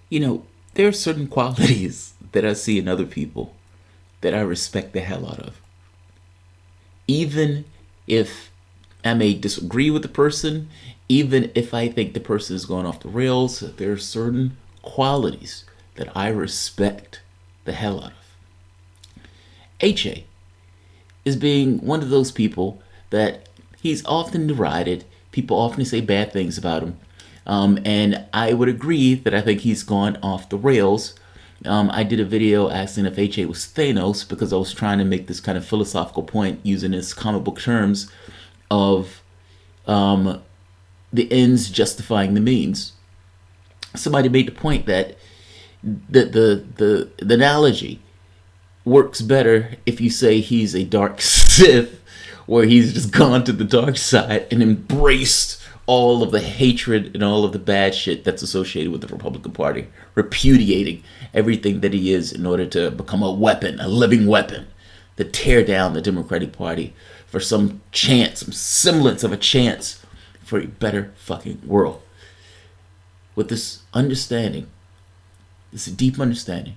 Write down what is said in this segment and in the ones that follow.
You know, there are certain qualities that I see in other people that I respect the hell out of. Even if I may disagree with the person, even if I think the person is going off the rails, there are certain qualities that I respect the hell out of. HA is being one of those people that he's often derided. People often say bad things about him. And I would agree that I think he's gone off the rails. I did a video asking if HA was Thanos because I was trying to make this kind of philosophical point using his comic book terms of the ends justifying the means. Somebody made the point that the analogy works better if you say he's a dark Sith, where he's just gone to the dark side and embraced all of the hatred and all of the bad shit that's associated with the Republican Party, repudiating everything that he is in order to become a weapon, a living weapon, to tear down the Democratic Party for some chance, some semblance of a chance for a better fucking world. With this understanding, this deep understanding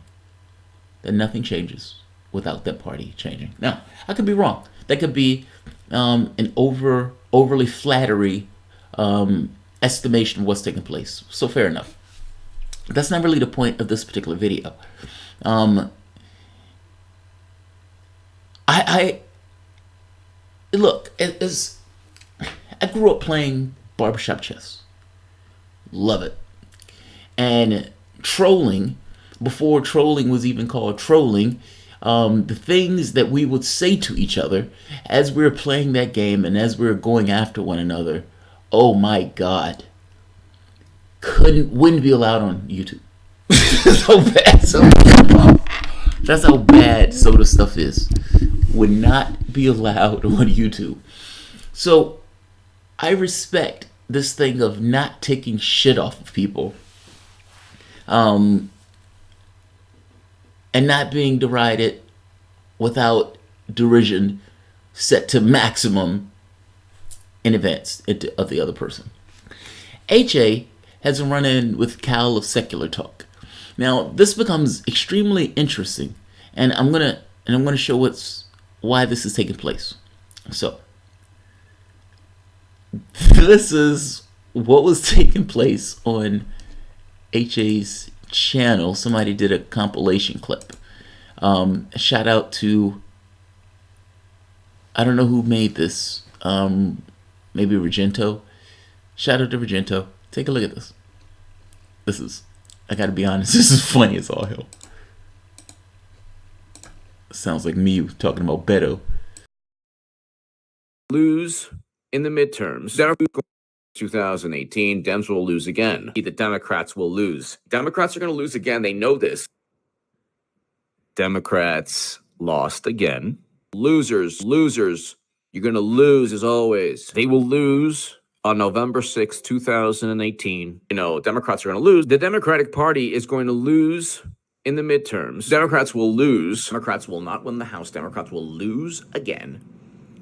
that nothing changes without that party changing. Now, I could be wrong. That could be an overly flattery estimation of what's taking place. So fair enough. That's not really the point of this particular video. I look, as I grew up playing barbershop chess. Love it. And trolling, before trolling was even called trolling, the things that we would say to each other as we were playing that game and as we were going after one another, oh my God, wouldn't be allowed on YouTube. That's how bad some of the stuff is. Would not be allowed on YouTube. So I respect this thing of not taking shit off of people, and not being derided without derision set to maximum in advance of the other person. HA has a run-in with Cal of Secular Talk. Now this becomes extremely interesting, and I'm gonna show why this is taking place. So this is what was taking place on HA's channel. Somebody did a compilation clip. Shout out to, I don't know who made this, maybe Regento. Shout out to Regento. Take a look at this. I gotta be honest, this is funny as all hell. Sounds like me talking about Beto. Lose in the midterms. 2018, Dems will lose again. The Democrats will lose. Democrats are going to lose again. They know this. Democrats lost again. Losers. You're going to lose as always. They will lose on November 6, 2018. You know, Democrats are going to lose. The Democratic Party is going to lose in the midterms. Democrats will lose. Democrats will not win the House. Democrats will lose again.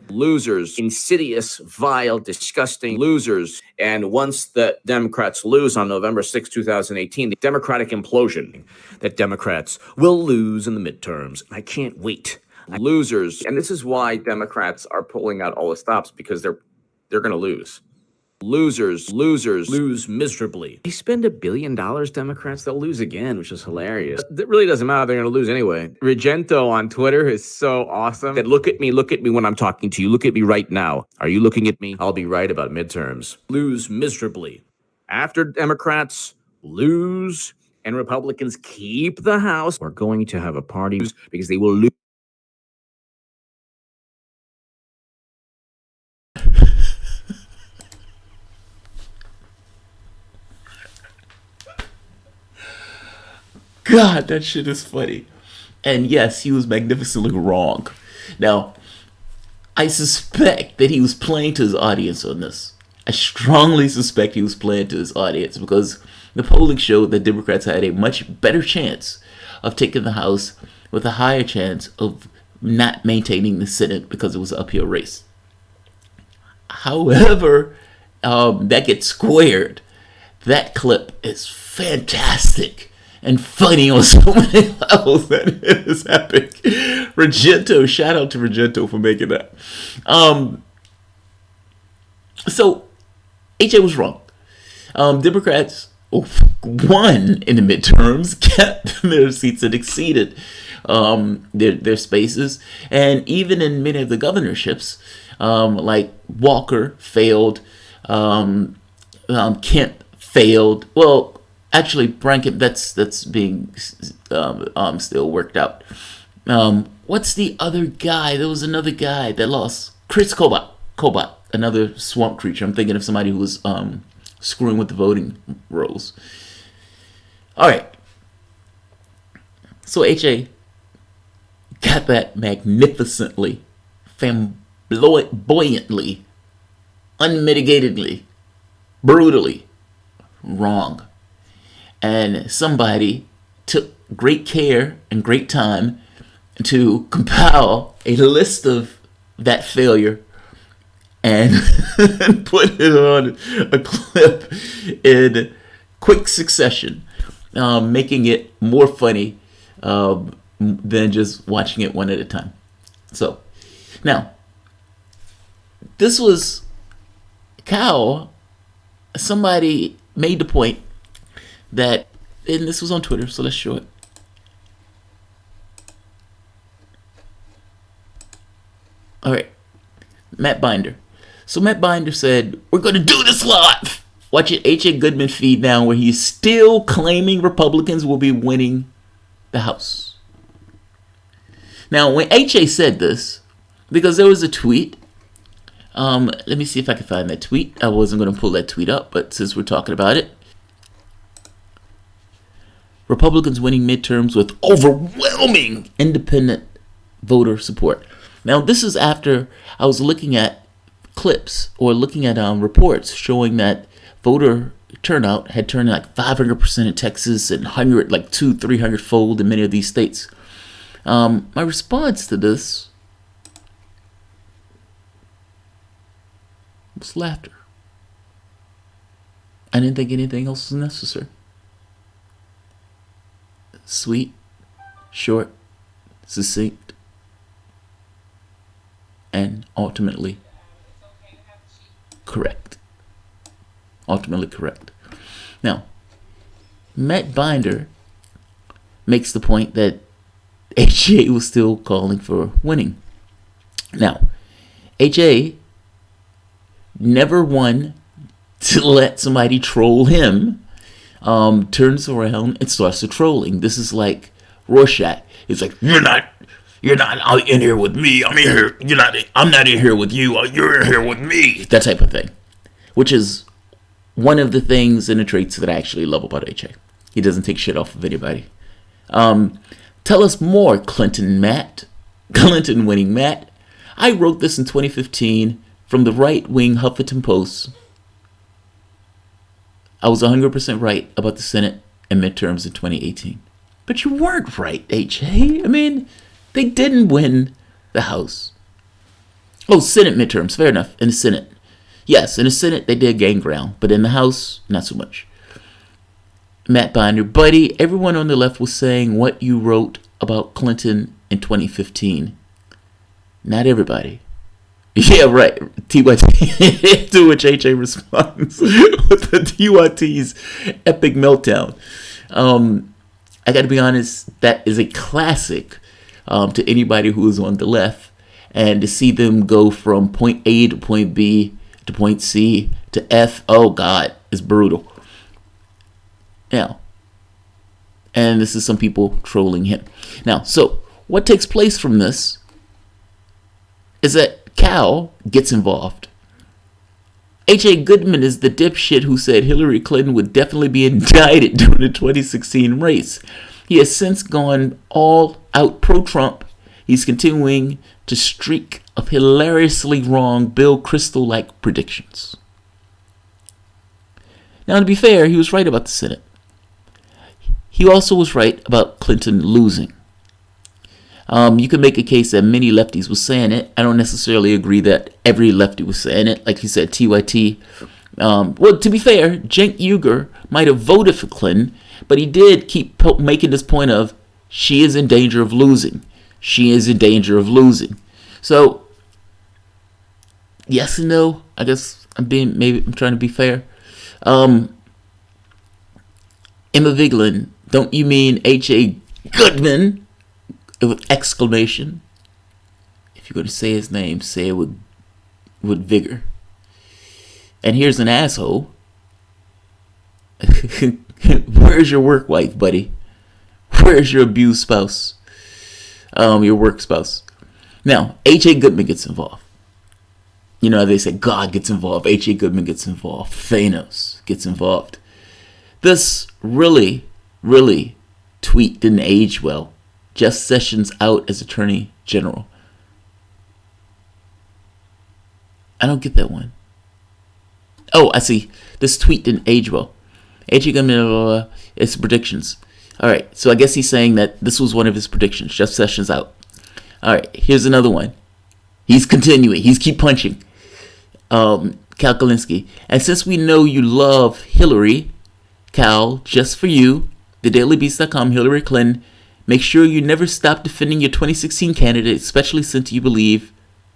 Losers, insidious, vile, disgusting losers. And once the Democrats lose on November 6, 2018, the Democratic implosion, that Democrats will lose in the midterms. I can't wait. Losers. And this is why Democrats are pulling out all the stops, because they're going to lose. Losers lose miserably. They spend $1 billion, Democrats, they'll lose again, which is hilarious. It really doesn't matter. They're going to lose anyway. Regento on Twitter is so awesome. That look at me when I'm talking to you. Look at me right now. Are you looking at me? I'll be right about midterms. Lose miserably. After Democrats lose and Republicans keep the House, we're going to have a party because they will lose. God, that shit is funny. And yes, he was magnificently wrong. Now, I suspect that he was playing to his audience on this. I strongly suspect he was playing to his audience because the polling showed that Democrats had a much better chance of taking the House with a higher chance of not maintaining the Senate because it was an uphill race. However, that gets squared. That clip is fantastic. and funny on so many levels that it is epic. Regento, shout out to Regento for making that. So AJ was wrong. Democrats won in the midterms, kept their seats and exceeded their spaces, and even in many of the governorships, like Walker failed, Kemp failed. Well, actually, Brian Kemp, that's being still worked out. What's the other guy? There was another guy that lost. Chris Kobach, another swamp creature. I'm thinking of somebody who was screwing with the voting rolls. All right. So HA got that magnificently, flamboyantly, unmitigatedly, brutally wrong. And somebody took great care and great time to compile a list of that failure and put it on a clip in quick succession, making it more funny than just watching it one at a time. So, now, this was Cal. Somebody made the point that, and this was on Twitter, so let's show it. All right, Matt Binder. So Matt Binder said, "We're going to do this live." Watch it, H.A. Goodman feed now, where he's still claiming Republicans will be winning the House. Now, when H.A. said this, because there was a tweet, let me see if I can find that tweet. I wasn't going to pull that tweet up, but since we're talking about it, Republicans winning midterms with overwhelming independent voter support. Now, this is after I was looking at clips or looking at reports showing that voter turnout had turned like 500% in Texas and 300 fold in many of these states. My response to this was laughter. I didn't think anything else was necessary. Sweet, short, succinct, and ultimately correct. Ultimately correct. Now, Matt Binder makes the point that H.A. was still calling for winning. Now, H.A. never won to let somebody troll him, turns around and starts to trolling. This is like Rorschach. It's like, you're not out in here with me. I'm in here. I'm not in here with you. You're in here with me. That type of thing, which is one of the things and the traits that I actually love about H.A. He doesn't take shit off of anybody. Tell us more, Clinton winning Matt. I wrote this in 2015 from the right-wing Huffington Post. I was 100% right about the Senate and midterms in 2018. But you weren't right, H.A. I mean, they didn't win the House. Oh, Senate midterms, fair enough. In the Senate. Yes, in the Senate they did gain ground, but in the House, not so much. Matt Binder, buddy, everyone on the left was saying what you wrote about Clinton in 2015. Not everybody. Yeah, right. TYT. To which HA responds with the TYT's epic meltdown. I got to be honest, that is a classic to anybody who is on the left. And to see them go from point A to point B to point C to F, oh God, is brutal. Now, and this is some people trolling him. Now, so what takes place from this is that Cal gets involved. H.A. Goodman is the dipshit who said Hillary Clinton would definitely be indicted during the 2016 race. He has since gone all out pro-Trump. He's continuing to streak of hilariously wrong Bill Kristol-like predictions. Now, to be fair, he was right about the Senate. He also was right about Clinton losing. You could make a case that many lefties were saying it. I don't necessarily agree that every lefty was saying it. Like you said, TYT. Well, to be fair, Cenk Uygur might have voted for Clinton, But he did keep making this point of she is in danger of losing. She is in danger of losing. So, yes and no. I guess I'm trying to be fair. Emma Vigeland, don't you mean H.A. Goodman? With exclamation. If you're going to say his name, say it with vigor. And here's an asshole. Where's your work wife, buddy? Where's your abused spouse? Your work spouse. Now, H.A. Goodman gets involved. You know, they say God gets involved. H.A. Goodman gets involved. Thanos gets involved. This really, really tweet didn't age well. Jeff Sessions out as Attorney General. I don't get that one. Oh, I see. This tweet didn't age well. H.A. Goodman, it's predictions. All right, so I guess he's saying that this was one of his predictions. Jeff Sessions out. All right, here's another one. He's continuing. He's keep punching. Cal Kulinski. And since we know you love Hillary, Cal, just for you, thedailybeast.com, Hillary Clinton, make sure you never stop defending your 2016 candidate, especially since you believe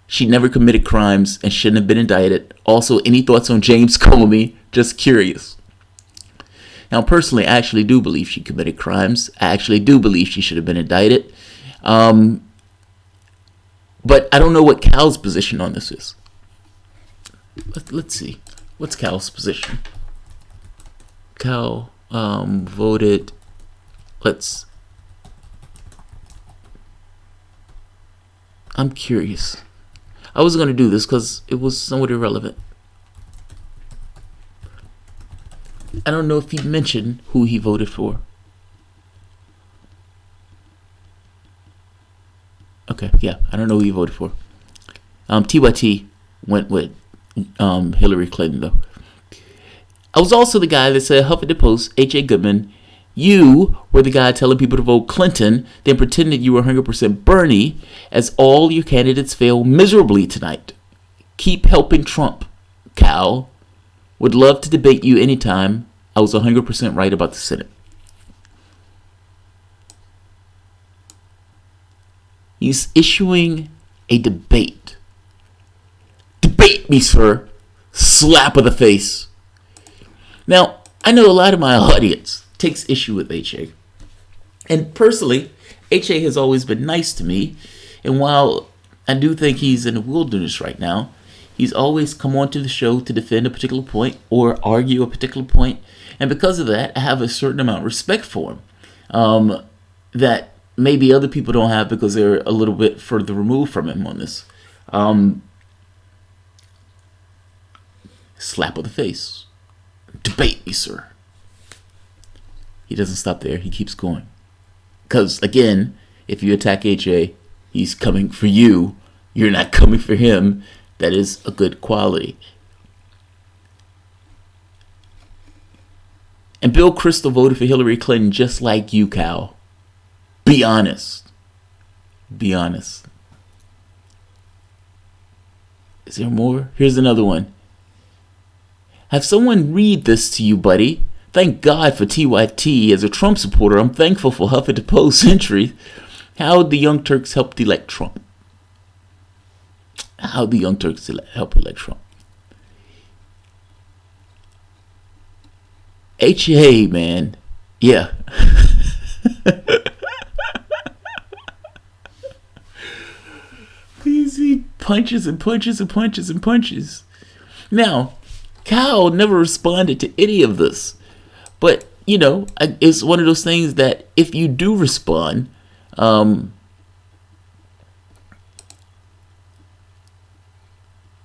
she never committed crimes and shouldn't have been indicted. Also, any thoughts on James Comey? Just curious. Now, personally, I actually do believe she committed crimes. I actually do believe she should have been indicted. But I don't know what Cal's position on this is. Let's see. What's Cal's position? Cal voted. I'm curious. I was going to do this because it was somewhat irrelevant. I don't know if he mentioned who he voted for. Okay, yeah, I don't know who he voted for. TYT went with Hillary Clinton, though. I was also the guy that said, Huffington Post, H.A. Goodman, you were the guy telling people to vote Clinton, then pretended you were 100% Bernie, as all your candidates failed miserably tonight. Keep helping Trump, Cal. Would love to debate you anytime. I was 100% right about the Senate. He's issuing a debate. Debate me, sir. Slap of the face. Now, I know a lot of my audience takes issue with H.A. And personally, H.A. has always been nice to me. And while I do think he's in the wilderness right now, he's always come onto the show to defend a particular point or argue a particular point. And because of that, I have a certain amount of respect for him that maybe other people don't have because they're a little bit further removed from him on this. Slap of the face. Debate me, sir. He doesn't stop there. He keeps going. Because, again, if you attack H.A., he's coming for you. You're not coming for him. That is a good quality. And Bill Kristol voted for Hillary Clinton just like you, Cal. Be honest. Be honest. Is there more? Here's another one. Have someone read this to you, buddy. Thank God for TYT. As a Trump supporter, I'm thankful for Huffington Post entry. How the Young Turks helped elect Trump. How the Young Turks help elect Trump. H.A., man. Yeah. He punches and punches and punches and punches. Now, Cal never responded to any of this. But, you know, it's one of those things that if you do respond, you're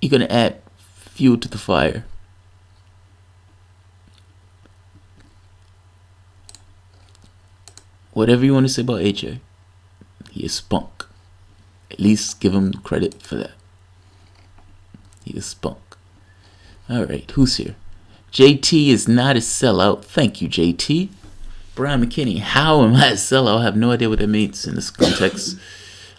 going to add fuel to the fire. Whatever you want to say about H.A., he is spunk. At least give him credit for that. He is spunk. All right, who's here? JT is not a sellout. Thank you, JT. Brian McKinney, how am I a sellout? I have no idea what that means in this context.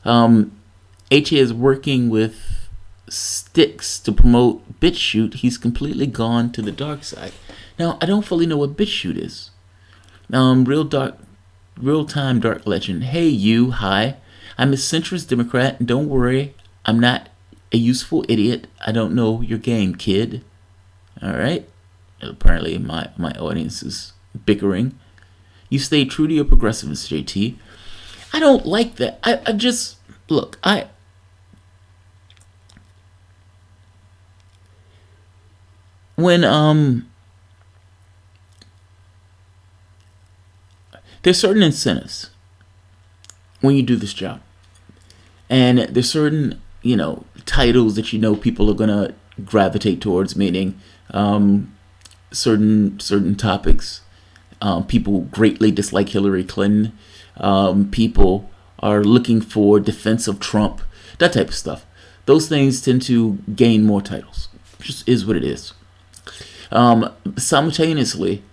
H.A. is working with Sticks to promote BitChute. He's completely gone to the dark side. Now, I don't fully know what BitChute is. Real time dark legend. Hey you, hi. I'm a centrist Democrat, and don't worry, I'm not a useful idiot. I don't know your game, kid. Alright? Apparently my audience is bickering. You stay true to your progressiveness, JT. I don't like that. I just look, when there's certain incentives when you do this job. And there's certain, titles that people are gonna gravitate towards, meaning certain topics. People greatly dislike Hillary Clinton. People are looking for defense of Trump, that type of stuff. Those things tend to gain more titles. It just is what it is. Simultaneously,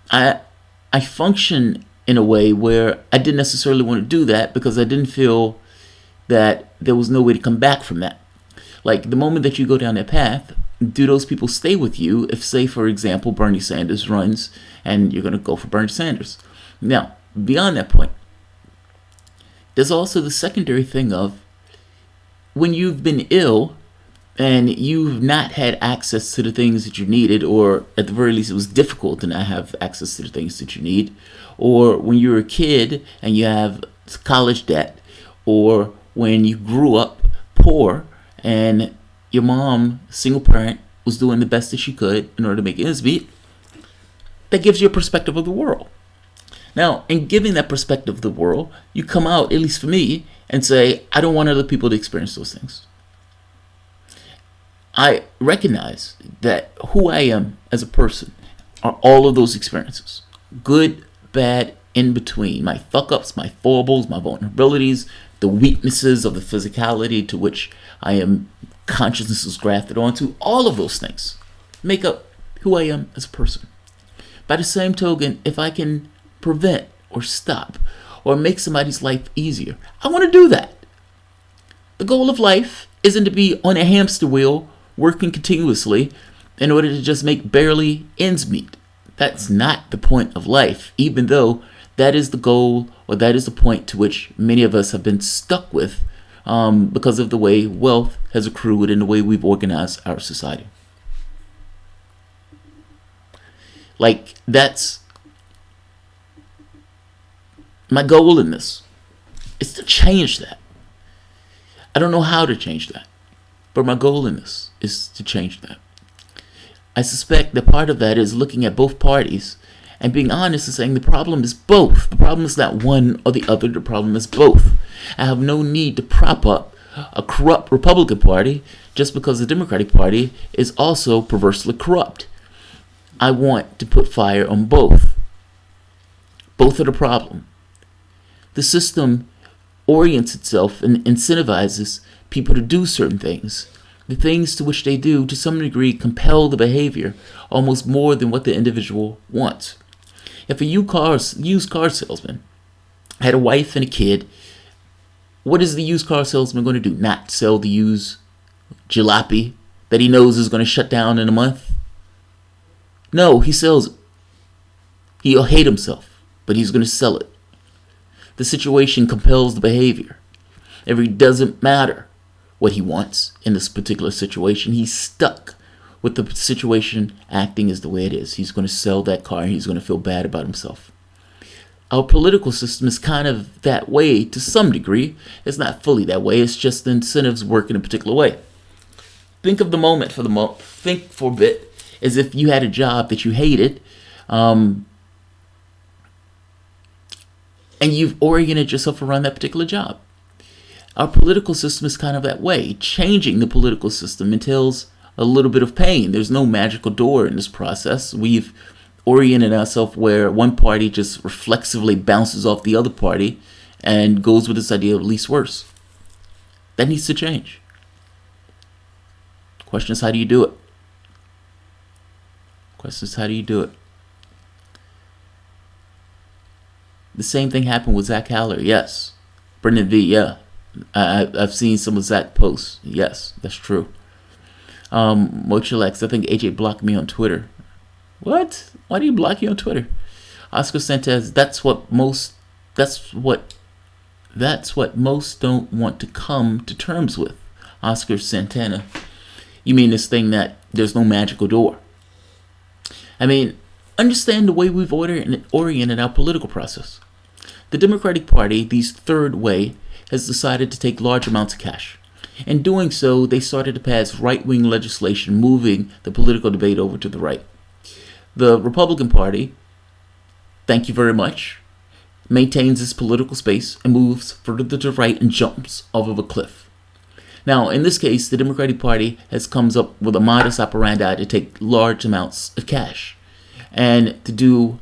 I function in a way where I didn't necessarily want to do that because I didn't feel that there was no way to come back from that. Like the moment that you go down that path, do those people stay with you if, say, for example, Bernie Sanders runs and you're going to go for Bernie Sanders? Now, beyond that point, there's also the secondary thing of when you've been ill and you've not had access to the things that you needed, or at the very least it was difficult to not have access to the things that you need, or when you're a kid and you have college debt, or when you grew up poor and your mom, single parent, was doing the best that she could in order to make ends meet, that gives you a perspective of the world. Now, in giving that perspective of the world, you come out, at least for me, and say, I don't want other people to experience those things. I recognize that who I am as a person are all of those experiences. Good, bad, in between. My fuck-ups, my foibles, my vulnerabilities, the weaknesses of the physicality to which I am consciousness is grafted onto. All of those things make up who I am as a person. By the same token, if I can prevent or stop or make somebody's life easier, I want to do that. The goal of life isn't to be on a hamster wheel working continuously in order to just make barely ends meet. That's not the point of life, even though that is the goal, or that is the point to which many of us have been stuck with because of the way wealth has accrued and the way we've organized our society. Like, that's my goal in this, is to change that. I don't know how to change that, but my goal in this is to change that. I suspect that part of that is looking at both parties and being honest and saying the problem is both. The problem is not one or the other. The problem is both. I have no need to prop up a corrupt Republican Party just because the Democratic Party is also perversely corrupt. I want to put fire on both. Both are the problem. The system orients itself and incentivizes people to do certain things. The things to which they do, to some degree, compel the behavior almost more than what the individual wants. If a used car salesman had a wife and a kid, what is the used car salesman going to do? Not sell the used jalopy that he knows is going to shut down in a month? No, he sells it. He'll hate himself, but he's going to sell it. The situation compels the behavior. It doesn't matter what he wants in this particular situation. He's stuck with the situation acting as the way it is. He's going to sell that car and he's going to feel bad about himself. Our political system is kind of that way to some degree. It's not fully that way. It's just the incentives work in a particular way. Think of the moment think for a bit as if you had a job that you hated, and you've oriented yourself around that particular job. Our political system is kind of that way. Changing the political system entails a little bit of pain. There's no magical door in this process. We've oriented ourselves where one party just reflexively bounces off the other party and goes with this idea of least worse. That needs to change. The question is, how do you do it? The same thing happened with Zach Haller, yes. Brendan V, yeah. I've seen some of Zach posts. Yes, that's true. Mochilex, I think AJ blocked me on Twitter. What? Why do you block you on Twitter? Oscar Santana, that's what most don't want to come to terms with. Oscar Santana. You mean this thing that there's no magical door? I mean, understand the way we've oriented our political process. The Democratic Party, the third way, has decided to take large amounts of cash. In doing so, they started to pass right-wing legislation, moving the political debate over to the right. The Republican Party, thank you very much, maintains its political space and moves further to the right and jumps off of a cliff. Now, in this case, the Democratic Party has comes up with a modus operandi to take large amounts of cash and to do,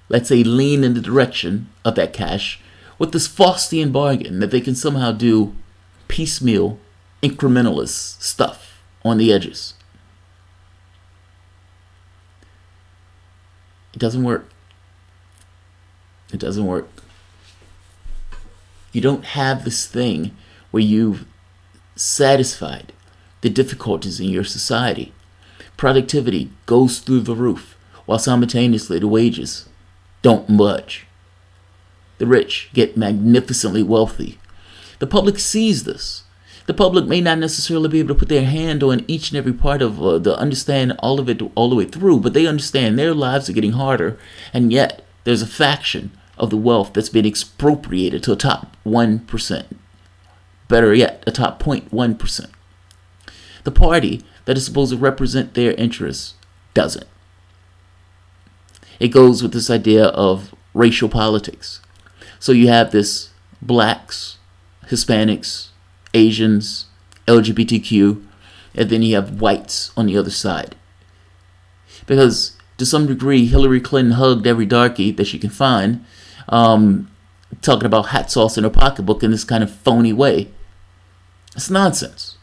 let's say, lean in the direction of that cash with this Faustian bargain that they can somehow do piecemeal, incrementalist stuff on the edges. It doesn't work. It doesn't work. You don't have this thing where you've satisfied the difficulties in your society. Productivity goes through the roof, while simultaneously the wages don't budge. The rich get magnificently wealthy. The public sees this. The public may not necessarily be able to put their hand on each and every part of understand all of it all the way through, but they understand their lives are getting harder, and yet there's a faction of the wealth that's been expropriated to a top 1%. Better yet, a top 0.1%. The party that is supposed to represent their interests doesn't. It goes with this idea of racial politics. So you have this blacks, Hispanics, Asians, LGBTQ, and then you have whites on the other side. Because to some degree, Hillary Clinton hugged every darkie that she can find, talking about hot sauce in her pocketbook in this kind of phony way. It's nonsense.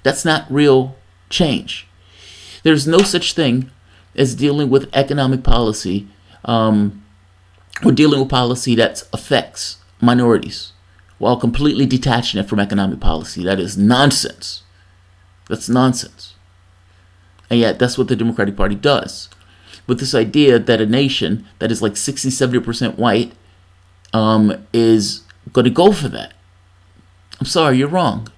That's not real change. There's no such thing as dealing with economic policy or dealing with policy that affects minorities while completely detaching it from economic policy. That is nonsense. That's nonsense. And yet that's what the Democratic Party does. With this idea that a nation that is like 60-70% white is going to go for that. I'm sorry, you're wrong.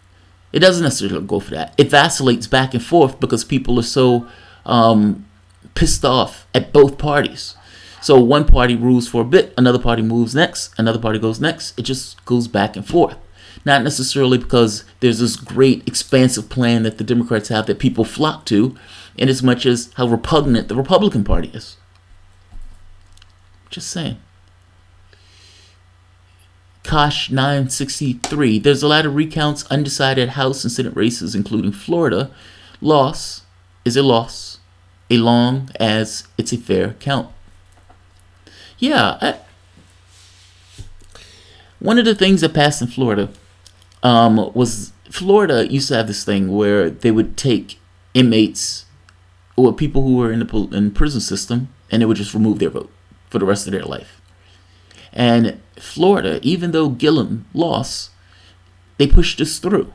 It doesn't necessarily go for that. It vacillates back and forth because people are so pissed off at both parties. So one party rules for a bit, another party moves next, another party goes next. It just goes back and forth. Not necessarily because there's this great expansive plan that the Democrats have that people flock to, in as much as how repugnant the Republican Party is. Just saying. Kosh 963. There's a lot of recounts, undecided House and Senate races, including Florida. Loss is a loss, as long as it's a fair count. Yeah. One of the things that passed in Florida was Florida used to have this thing where they would take inmates or people who were in the prison system and they would just remove their vote for the rest of their life. And Florida, even though Gillum lost, they pushed this through.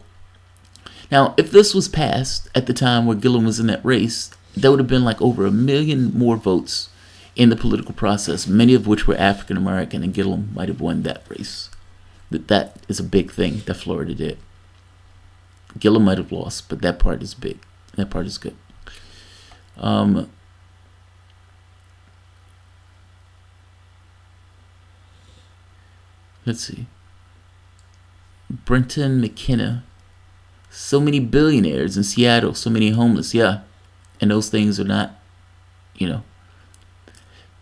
Now, if this was passed at the time where Gillum was in that race, there would have been like over 1 million more votes in the political process, many of which were African American, and Gillum might have won that race. That is a big thing that Florida did. Gillum might have lost, but that part is big. That part is good. Let's see. Brenton McKenna. So many billionaires in Seattle, so many homeless. Yeah. And those things are not, The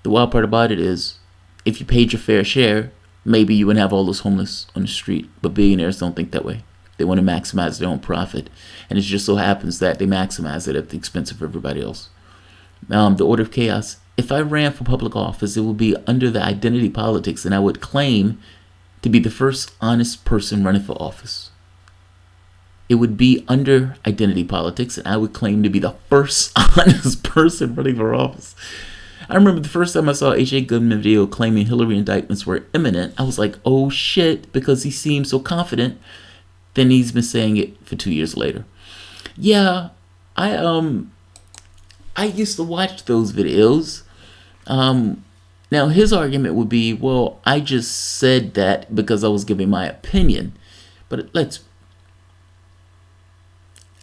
wild part about it is, if you paid your fair share, maybe you wouldn't have all those homeless on the street. But billionaires don't think that way. They want to maximize their own profit. And it just so happens that they maximize it at the expense of everybody else. The order of chaos. If I ran for public office, it would be under the identity politics, and I would claim to be the first honest person running for office. It would be under identity politics, and I would claim to be the first honest person running for office. I remember the first time I saw H.A. Goodman video claiming Hillary indictments were imminent, I was like, oh shit, because he seemed so confident. Then he's been saying it for 2 years later. Yeah, I used to watch those videos. Now, his argument would be, well, I just said that because I was giving my opinion. But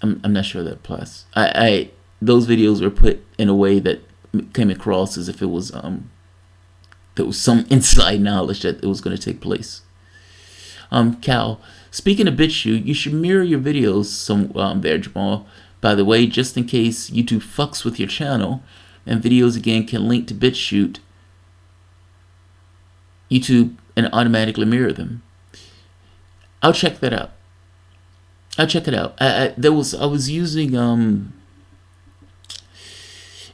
I'm not sure that applies. Those videos were put in a way that came across as if it was there was some inside knowledge that it was going to take place. Cal, speaking of BitChute, you should mirror your videos some there, Jamal. By the way, just in case YouTube fucks with your channel, and videos again can link to BitChute, YouTube, and automatically mirror them. I'll check that out. I'll check it out. I was using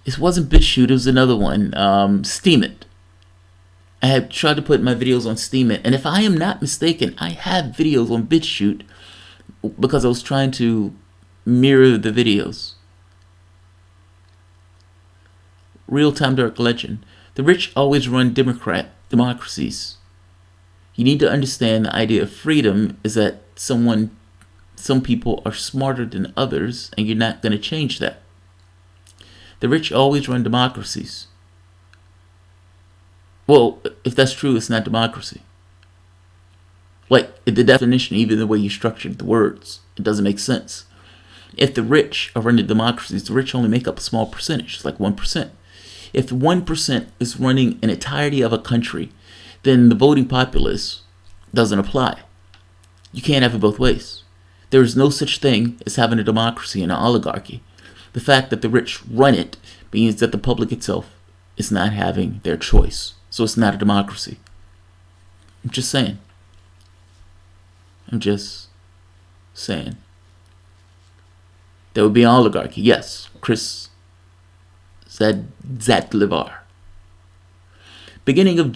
it wasn't BitChute, it was another one, Steemit. I had tried to put my videos on Steemit, and if I am not mistaken, I have videos on BitChute because I was trying to mirror the videos. Real-time dark legend. The rich always run democracies. You need to understand the idea of freedom is that some people are smarter than others, and you're not going to change that. The rich always run democracies. Well, if that's true, it's not democracy. Like, the definition, even the way you structured the words, it doesn't make sense. If the rich are running democracies, the rich only make up a small percentage. It's like 1%. If 1% is running an entirety of a country, then the voting populace doesn't apply. You can't have it both ways. There is no such thing as having a democracy and an oligarchy. The fact that the rich run it means that the public itself is not having their choice. So it's not a democracy. I'm just saying. There would be an oligarchy. Yes, Chris Zadlivar. Beginning of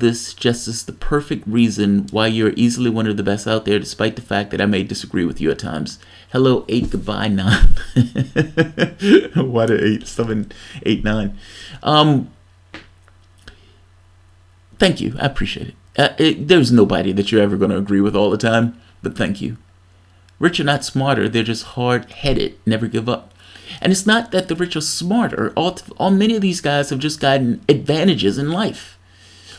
this just is the perfect reason why you're easily one of the best out there, despite the fact that I may disagree with you at times. Hello, 8, goodbye, 9. What a 8, 7, 8, 9. Thank you. I appreciate it. There's nobody that you're ever going to agree with all the time, but thank you. Rich are not smarter. They're just hard-headed. Never give up. And it's not that the rich are smarter. All many of these guys have just gotten advantages in life.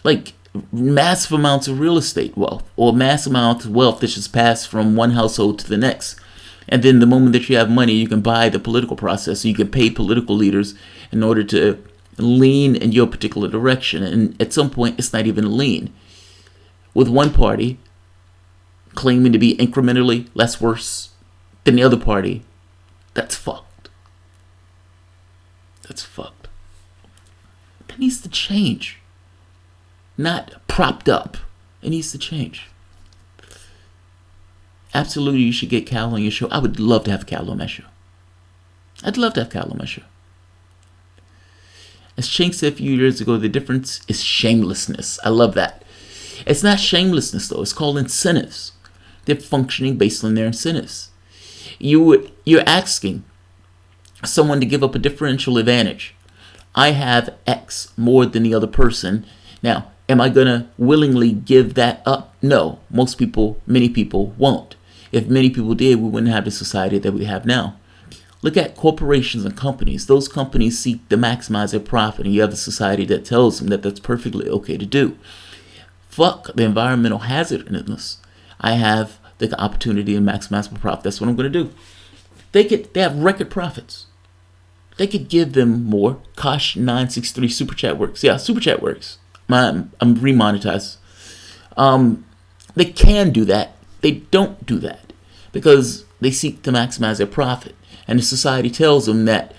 Like massive amounts of real estate wealth, or massive amounts of wealth that's just passed from one household to the next. And then the moment that you have money, you can buy the political process. So you can pay political leaders in order to lean in your particular direction. And at some point, it's not even lean. With one party claiming to be incrementally less worse than the other party, that's fucked. That's fucked. That needs to change. Not propped up. It needs to change. Absolutely, you should get Cal on your show. I would love to have Cal on my show. I'd love to have Cal on my show. As Chink said a few years ago, the difference is shamelessness. I love that. It's not shamelessness, though. It's called incentives. They're functioning based on their incentives. You're asking someone to give up a differential advantage. I have X more than the other person. Now, am I going to willingly give that up? No. Many people won't. If many people did, we wouldn't have the society that we have now. Look at corporations and companies. Those companies seek to maximize their profit, and you have a society that tells them that that's perfectly okay to do. Fuck the environmental hazardness. I have the opportunity to maximize my profit. That's what I'm going to do. They have record profits. They could give them more. Kosh 963 Super Chat works. Yeah, Super Chat works. I'm remonetized. They can do that. They don't do that because they seek to maximize their profit. And the society tells them that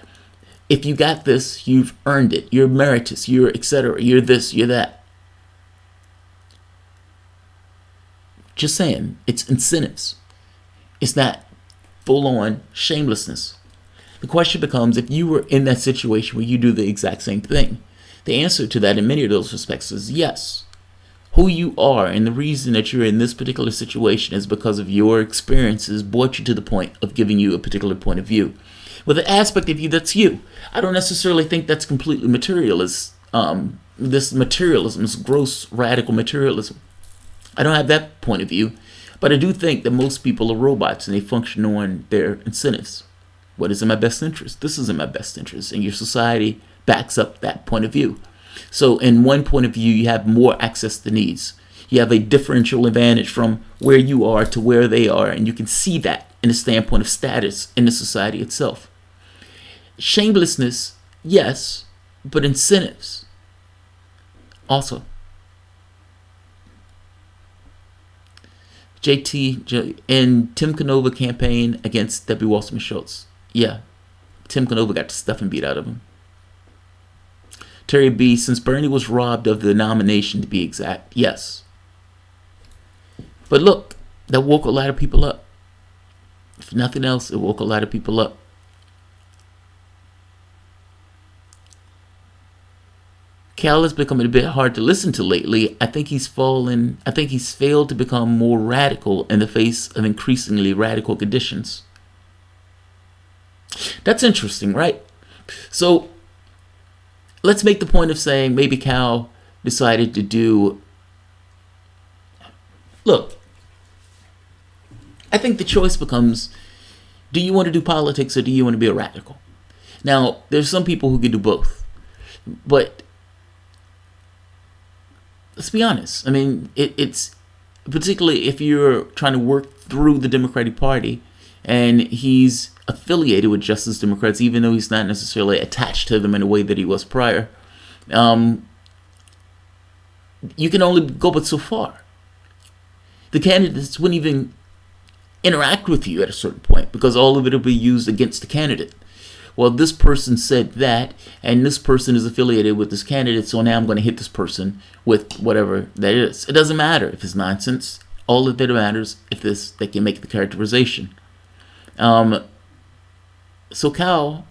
if you got this, you've earned it. You're meritorious. You're etc. You're this. You're that. Just saying, it's incentives. It's not full-on shamelessness. The question becomes, if you were in that situation where you do the exact same thing, the answer to that in many of those respects is yes. Who you are and the reason that you're in this particular situation is because of your experiences brought you to the point of giving you a particular point of view. With an aspect of you that's you. I don't necessarily think that's completely materialist. This materialism, this gross radical materialism. I don't have that point of view, but I do think that most people are robots and they function on their incentives. What is in my best interest? This is in my best interest, and your society backs up that point of view. So in one point of view, you have more access to needs. You have a differential advantage from where you are to where they are, and you can see that in the standpoint of status in the society itself. Shamelessness, yes, but incentives also. JT and Tim Canova campaign against Debbie Wasserman Schultz. Yeah, Tim Canova got the stuffing beat out of him. Terry B, since Bernie was robbed of the nomination, to be exact, yes. But look, that woke a lot of people up. If nothing else, it woke a lot of people up. Cal has become a bit hard to listen to lately. I think he's failed to become more radical in the face of increasingly radical conditions. That's interesting, right? So let's make the point of saying maybe Cal decided to do... Look, I think the choice becomes, do you want to do politics or do you want to be a radical? Now, there's some people who can do both. But let's be honest. I mean, it's particularly if you're trying to work through the Democratic Party and he's affiliated with Justice Democrats, even though he's not necessarily attached to them in a way that he was prior, you can only go but so far. The candidates wouldn't even interact with you at a certain point because all of it will be used against the candidate. Well, this person said that, and this person is affiliated with this candidate, so now I'm going to hit this person with whatever that is. It doesn't matter if it's nonsense. All of it matters if they can make the characterization. So Cal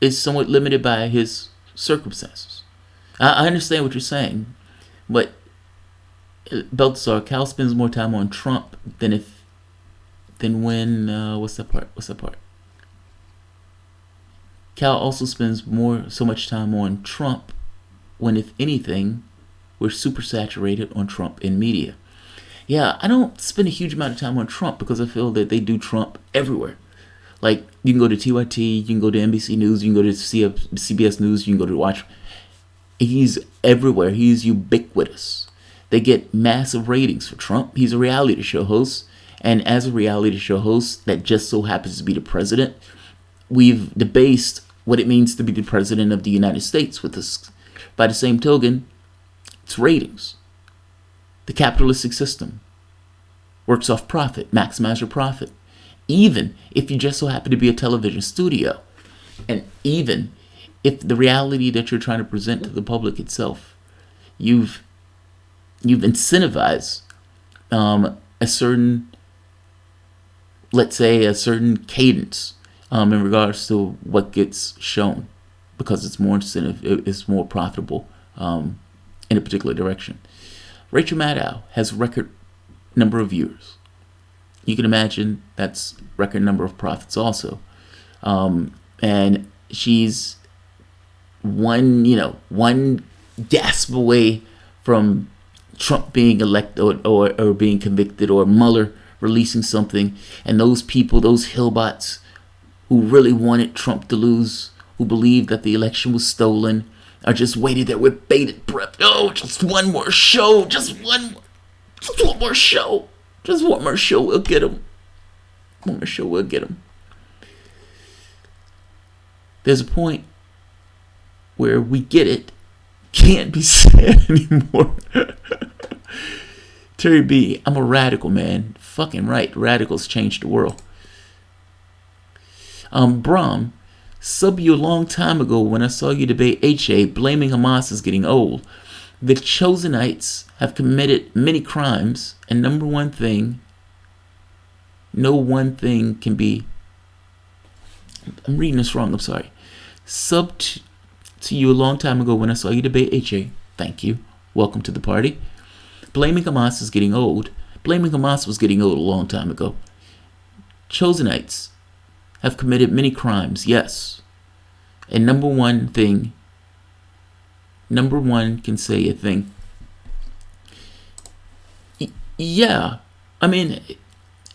is somewhat limited by his circumstances. I understand what you're saying, but Balthazar, Cal spends more time on Trump than when what's that part? Cal also spends so much time on Trump when, if anything, we're super saturated on Trump in media. Yeah, I don't spend a huge amount of time on Trump because I feel that they do Trump everywhere. Like, you can go to TYT, you can go to NBC News, you can go to CBS News, you can go to Watch. He's everywhere. He's ubiquitous. They get massive ratings for Trump. He's a reality show host. And as a reality show host that just so happens to be the president, we've debased what it means to be the president of the United States with this. By the same token, it's ratings. The capitalistic system works off profit, maximize your profit. Even if you just so happen to be a television studio, and even if the reality that you're trying to present to the public itself, you've incentivized a certain, let's say, a certain cadence in regards to what gets shown, because it's more incentive, it's more profitable in a particular direction. Rachel Maddow has record number of viewers. You can imagine that's record number of profits also. And she's one gasp away from Trump being elected or being convicted, or Mueller releasing something. And those people, those Hillbots who really wanted Trump to lose, who believed that the election was stolen, are just waiting there with bated breath. Oh, just one more show. Just one more show. Just one more show, we'll get him. One more show, we'll get him. There's a point where we get it. Can't be said anymore. Terry B, I'm a radical, man. Fucking right. Radicals change the world. Brahm, sub you a long time ago when I saw you debate HA, blaming Hamas as getting old. The Chosenites have committed many crimes, and no one thing can be... I'm reading this wrong, I'm sorry. Sub to you a long time ago when I saw you debate HA. Thank you. Welcome to the party. Blaming Hamas is getting old. Blaming Hamas was getting old a long time ago. Chosenites have committed many crimes, yes. And number one can say a thing. Yeah, I mean,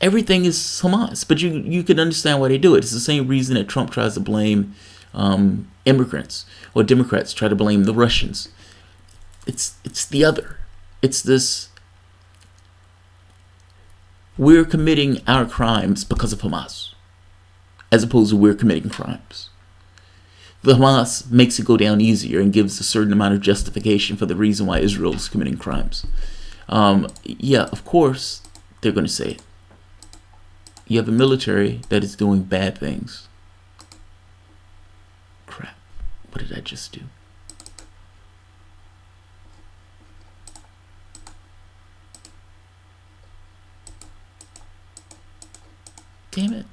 everything is Hamas, but you can understand why they do it. It's the same reason that Trump tries to blame immigrants, or Democrats try to blame the Russians. It's the other. It's this: we're committing our crimes because of Hamas, as opposed to we're committing crimes. The Hamas makes it go down easier and gives a certain amount of justification for the reason why Israel is committing crimes. Yeah, of course they're going to say it. You have a military that is doing bad things. Crap. What did I just do? Damn it.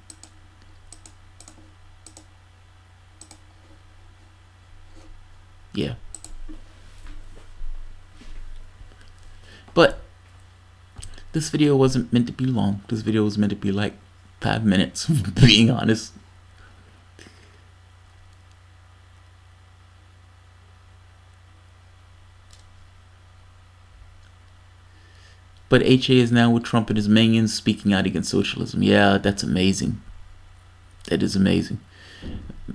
Yeah. But this video wasn't meant to be long. This video was meant to be like 5 minutes, being honest. But HA is now with Trump and his minions speaking out against socialism. Yeah, that's amazing. That is amazing.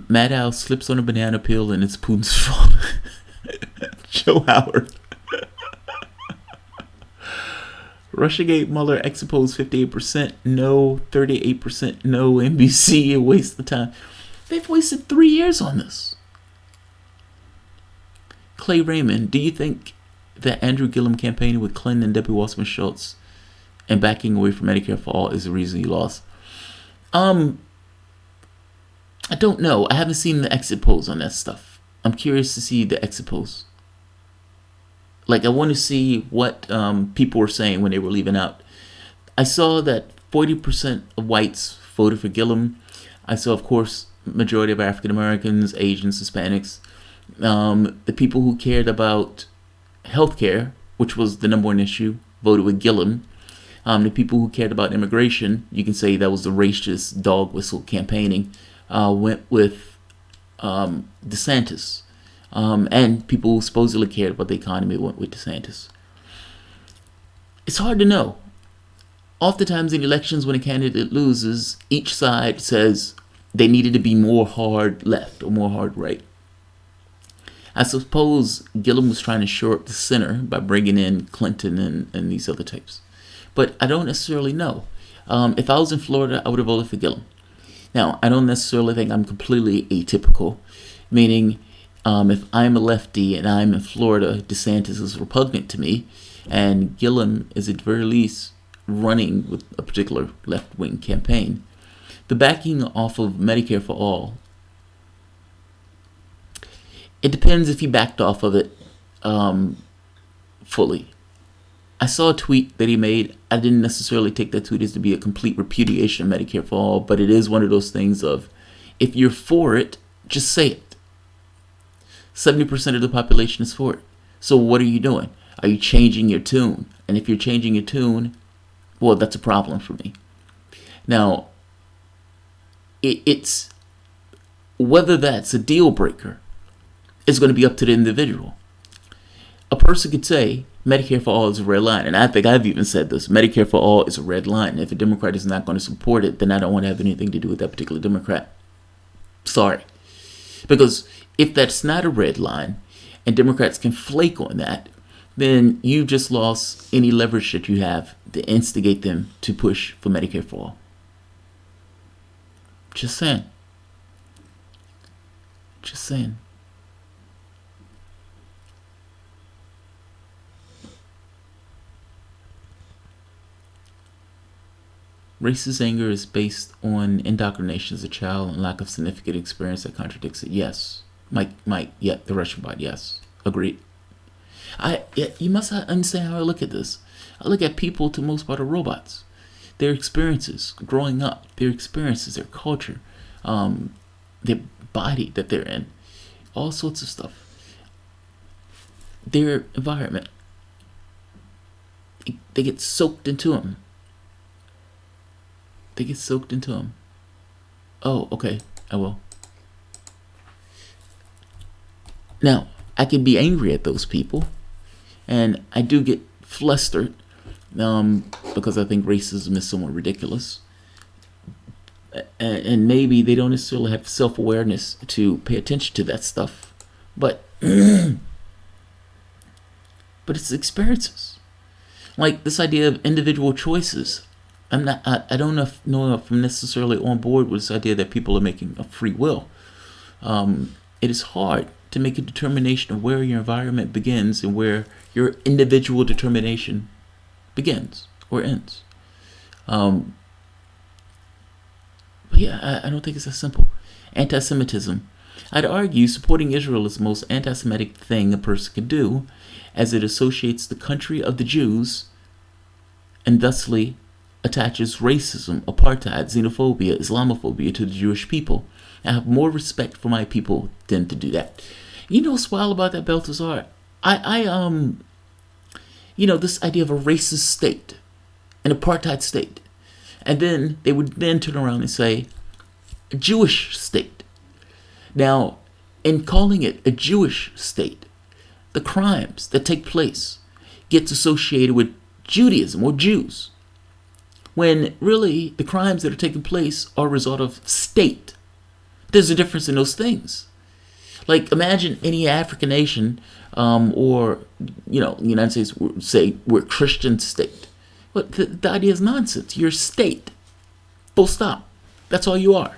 Maddow slips on a banana peel and it's Putin's fault. Joe Howard. Russiagate, Mueller, exposed 58%, no, 38%, no, NBC, a waste of time. They've wasted 3 years on this. Clay Raymond, do you think that Andrew Gillum campaigning with Clinton and Debbie Wasserman Schultz and backing away from Medicare for All is the reason he lost? I don't know. I haven't seen the exit polls on that stuff. I'm curious to see the exit polls. Like, I want to see what people were saying when they were leaving out. I saw that 40% of whites voted for Gillum. I saw, of course, majority of African Americans, Asians, Hispanics. The people who cared about healthcare, which was the number one issue, voted with Gillum. The people who cared about immigration, you can say that was the racist dog whistle campaigning, went with DeSantis. And people who supposedly cared about the economy went with DeSantis. It's hard to know. Oftentimes in elections, when a candidate loses, each side says they needed to be more hard left or more hard right. I suppose Gillum was trying to shore up the center by bringing in Clinton and these other types. But I don't necessarily know. If I was in Florida, I would have voted for Gillum. Now, I don't necessarily think I'm completely atypical, meaning if I'm a lefty and I'm in Florida, DeSantis is repugnant to me, and Gillum is at the very least running with a particular left-wing campaign. The backing off of Medicare for All, it depends if he backed off of it fully. I saw a tweet that he made. I didn't necessarily take that tweet as to be a complete repudiation of Medicare for All, but it is one of those things of, if you're for it, just say it. 70% of the population is for it. So what are you doing? Are you changing your tune? And if you're changing your tune, well, that's a problem for me. Now, it's whether that's a deal breaker is going to be up to the individual. A person could say Medicare for All is a red line, and I think I've even said this. Medicare for All is a red line. And if a Democrat is not going to support it, then I don't want to have anything to do with that particular Democrat. Sorry. Because if that's not a red line and Democrats can flake on that, then you just lost any leverage that you have to instigate them to push for Medicare for All. Just saying. Just saying. Racist anger is based on indoctrination as a child and lack of significant experience that contradicts it. Yes. Mike, yeah, the Russian bot, yes. Agreed. You must understand how I look at this. I look at people, to most part, are robots. Their experiences growing up, their experiences, their culture, their body that they're in, all sorts of stuff. Their environment. They get soaked into them. They get soaked into them. Oh, okay, I will. Now, I can be angry at those people, and I do get flustered because I think racism is somewhat ridiculous. and maybe they don't necessarily have self-awareness to pay attention to that stuff, but but it's experiences like this idea of individual choices. I don't know if I'm necessarily on board with this idea that people are making a free will. It is hard to make a determination of where your environment begins and where your individual determination begins or ends. But yeah, I don't think it's that simple. Anti-Semitism. I'd argue supporting Israel is the most anti-Semitic thing a person can do, as it associates the country of the Jews and thusly attaches racism, apartheid, xenophobia, Islamophobia to the Jewish people. I have more respect for my people than to do that. You know what's wild about that, Balthazar? This idea of a racist state, an apartheid state. And then they would then turn around and say, a Jewish state. Now, in calling it a Jewish state, the crimes that take place gets associated with Judaism or Jews, when really the crimes that are taking place are a result of state. There's a difference in those things. Like, imagine any African nation, or, the United States, say we're a Christian state. But the idea is nonsense. You're a state. Full stop. That's all you are.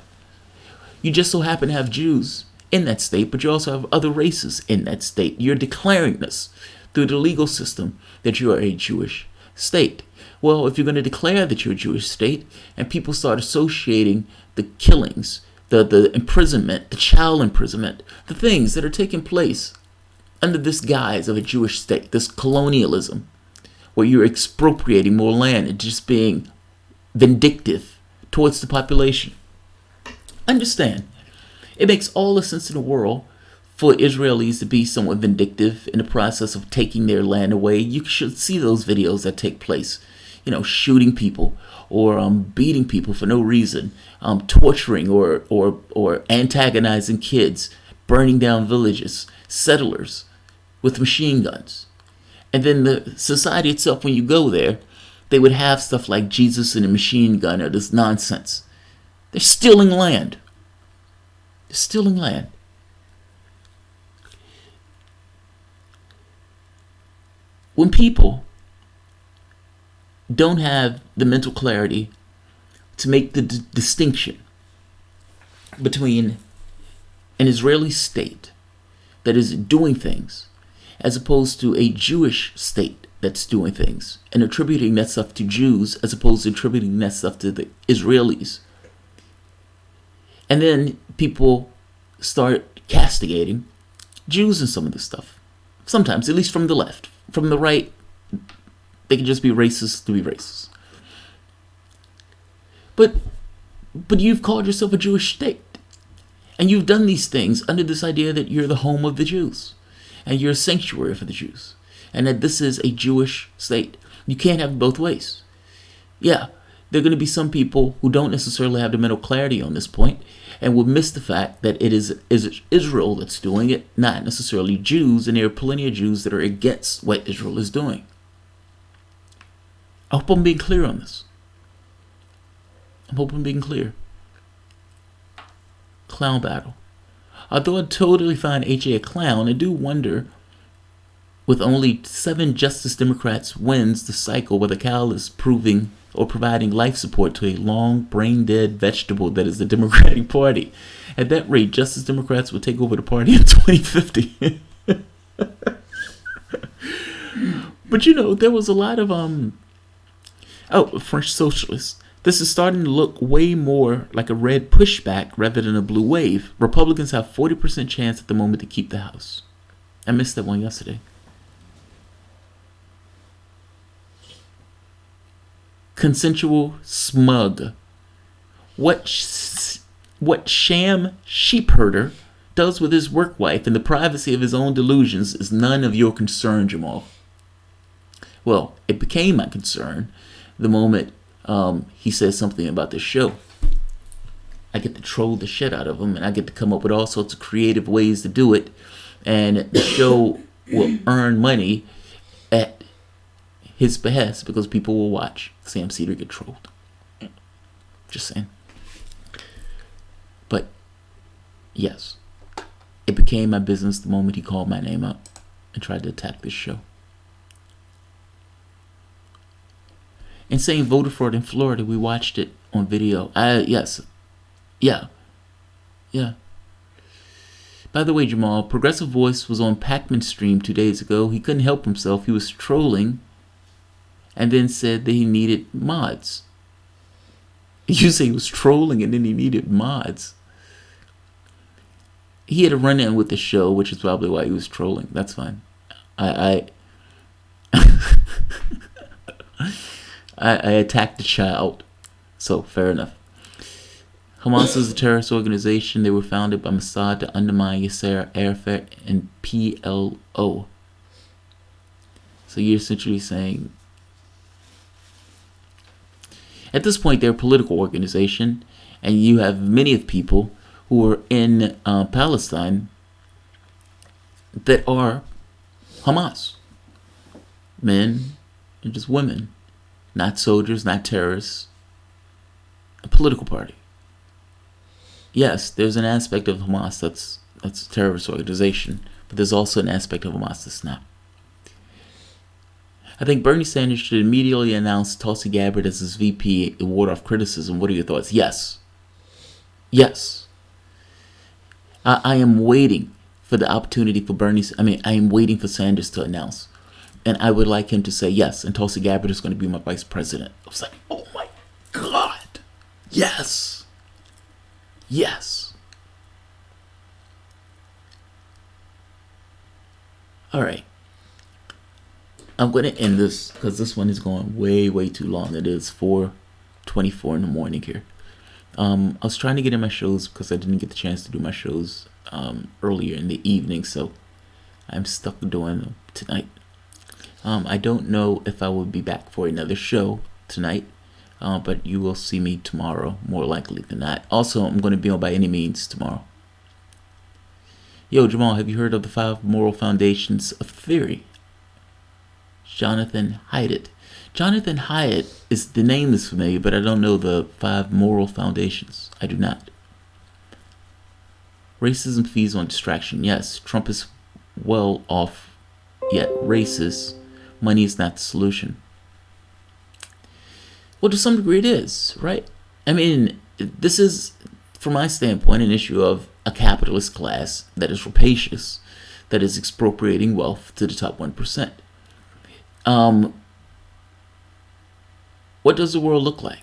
You just so happen to have Jews in that state, but you also have other races in that state. You're declaring this through the legal system that you are a Jewish state. Well, if you're going to declare that you're a Jewish state and people start associating the killings, the imprisonment, the child imprisonment, the things that are taking place under this guise of a Jewish state, this colonialism, where you're expropriating more land and just being vindictive towards the population. Understand, it makes all the sense in the world for Israelis to be somewhat vindictive in the process of taking their land away. You should see those videos that take place, shooting people or beating people for no reason, torturing or antagonizing kids, burning down villages, settlers with machine guns. And then the society itself, when you go there, they would have stuff like Jesus and a machine gun or this nonsense. They're stealing land. They're stealing land. When people don't have the mental clarity to make the distinction between an Israeli state that is doing things as opposed to a Jewish state that's doing things, and attributing that stuff to Jews as opposed to attributing that stuff to the Israelis. And then people start castigating Jews in some of this stuff. Sometimes, at least from the left. From the right, they can just be racist to be racist. But you've called yourself a Jewish state. And you've done these things under this idea that you're the home of the Jews. And you're a sanctuary for the Jews. And that this is a Jewish state. You can't have it both ways. Yeah, there are going to be some people who don't necessarily have the mental clarity on this point and will miss the fact that it is Israel that's doing it, not necessarily Jews, and there are plenty of Jews that are against what Israel is doing. I hope I'm being clear on this. I hope I'm being clear. Clown battle. Although I totally find H.A. a clown, I do wonder, with only 7 Justice Democrats wins the cycle where the cow is proving or providing life support to a long, brain-dead vegetable that is the Democratic Party. At that rate, Justice Democrats will take over the party in 2050. But there was a lot of French socialists. This is starting to look way more like a red pushback rather than a blue wave. Republicans have 40% chance at the moment to keep the House. I missed that one yesterday. Consensual smug. What sham sheepherder does with his work wife in the privacy of his own delusions is none of your concern, Jamal. Well, it became my concern the moment he says something about this show. I get to troll the shit out of him, and I get to come up with all sorts of creative ways to do it, and the show will earn money at his behest because people will watch Sam Cedar get trolled. Just saying. Yes. It became my business the moment he called my name up and tried to attack this show. And saying voter fraud in Florida, we watched it on video. Yes. Yeah. Yeah. By the way, Jamal, Progressive Voice was on Pacman's stream 2 days ago. He couldn't help himself. He was trolling and then said that he needed mods. You say he was trolling and then he needed mods. He had a run-in with the show, which is probably why he was trolling. That's fine. I attacked the child, so fair enough. Hamas is a terrorist organization. They were founded by Mossad to undermine Yasser Arafat and PLO. So you're essentially saying, at this point, they're a political organization, and you have many of people who are in Palestine that are Hamas. Men and just women. Not soldiers, not terrorists. A political party. Yes, there's an aspect of Hamas that's a terrorist organization, but there's also an aspect of Hamas that's not. I think Bernie Sanders should immediately announce Tulsi Gabbard as his VP and ward off criticism. What are your thoughts? Yes. Yes. I am waiting for the opportunity for I am waiting for Sanders to announce. And I would like him to say yes, and Tulsi Gabbard is going to be my vice president. I was like, oh my God. Yes. Yes. All right. I'm going to end this because this one is going way, way too long. It is 4:24 in the morning here. I was trying to get in my shows because I didn't get the chance to do my shows earlier in the evening, so I'm stuck doing them tonight. I don't know if I will be back for another show tonight, but you will see me tomorrow, more likely than not. Also, I'm going to be on By Any Means tomorrow. Yo, Jamal, have you heard of the 5 moral foundations of theory? Jonathan Haidt. Jonathan Haidt, the name is familiar, but I don't know the 5 moral foundations. I do not. Racism feeds on distraction. Yes, Trump is well off, yet racist. Money is not the solution. Well, to some degree it is, right? I mean, this is, from my standpoint, an issue of a capitalist class that is rapacious, that is expropriating wealth to the top 1%. What does the world look like